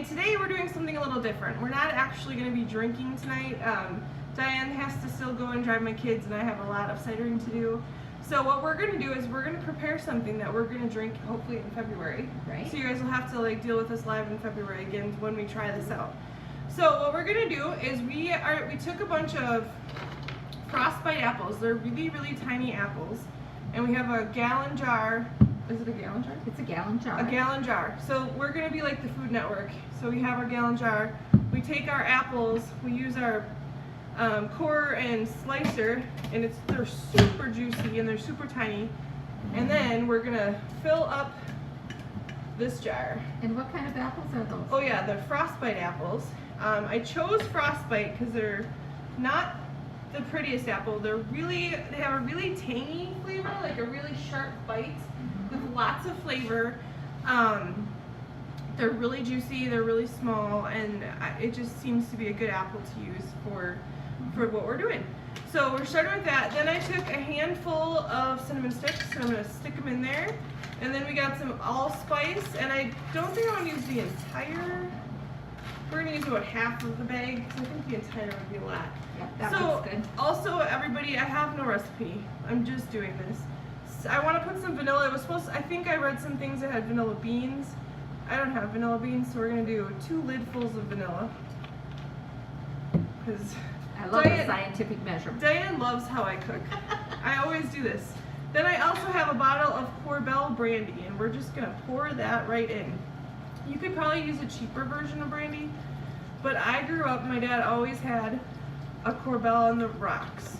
And today we're doing something a little different. We're not actually going to be drinking tonight. Diane has to still go and drive my kids, and I have a lot of cidering to do. So what we're going to do is we're going to prepare something that we're going to drink hopefully in February. Right. So you guys will have to like deal with us live in February again when we try this out. So what we're going to do is we took a bunch of frostbite apples. They're really, really tiny apples. And we have a gallon jar. Is it a gallon jar? It's a gallon jar. A gallon jar. So we're going to be like the Food Network. So we have our gallon jar. We take our apples. We use our core and slicer, and they're super juicy and they're super tiny. And then we're going to fill up this jar. And what kind of apples are those? Oh yeah, they're frostbite apples. I chose frostbite because they're not the prettiest apple. They have a really tangy flavor, like a really sharp bite with lots of flavor. They're really juicy, they're really small, and it just seems to be a good apple to use for what we're doing. So we're starting with that. Then I took a handful of cinnamon sticks, so I'm going to stick them in there. And then we got some allspice, and I don't think I want to use the entire. We're going to use about half of the bag, because I think the entire would be a lot. Yep, that So looks good. also, everybody, I have no recipe. I'm just doing this. So I want to put some vanilla. It was supposed to, I think I read some things that had vanilla beans. I don't have vanilla beans, so we're going to do 2 lidfuls of vanilla. Because I love the scientific measurement. Diane loves how I cook. I always do this. Then I also have a bottle of Corbel brandy, and we're just going to pour that right in. You could probably use a cheaper version of brandy, but I grew up, my dad always had a Corbel on the rocks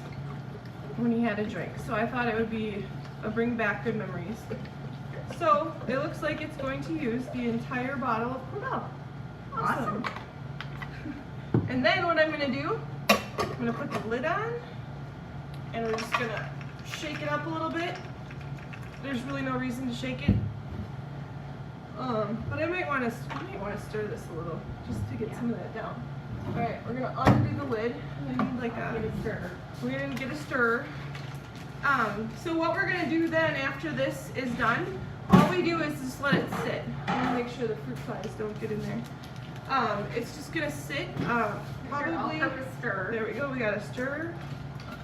when he had a drink, so I thought it would be bring back good memories. So it looks like it's going to use the entire bottle of Corbel. Awesome. And then what I'm going to do, I'm going to put the lid on, and we're just going to shake it up a little bit. There's really no reason to shake it. But I might want to stir this a little, just to get some of that down. Alright, we're going to undo the lid. I need like a stirrer. We're going to get a stirrer. So what we're going to do then after this is done, all we do is just let it sit. I'm going to make sure the fruit flies don't get in there. It's just going to sit, probably, there we go, we got a stirrer.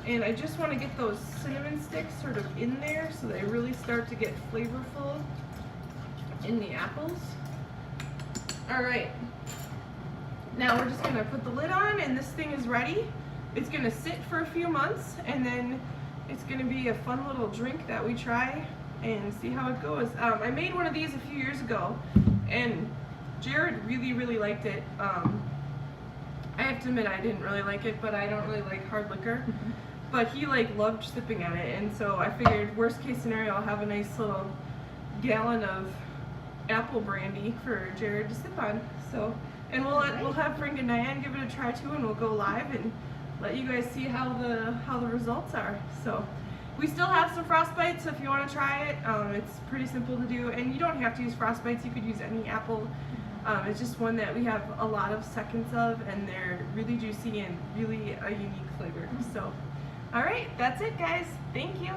And I just want to get those cinnamon sticks sort of in there so they really start to get flavorful in the apples. Alright, now we're just going to put the lid on, and this thing is ready. It's going to sit for a few months, and then it's going to be a fun little drink that we try and see how it goes. I made one of these a few years ago, and Jared really, really liked it. I have to admit I didn't really like it, but I don't really like hard liquor. But he loved sipping at it, and so I figured worst case scenario I'll have a nice little gallon of apple brandy for Jared to sip on. So, and we'll have Frank and Diane give it a try too, and we'll go live and let you guys see how the results are. So we still have some frostbites, so if you want to try it, it's pretty simple to do, and you don't have to use frostbites. You could use any apple. It's just one that we have a lot of seconds of, and they're really juicy and really a unique flavor. So, all right, that's it, guys. Thank you.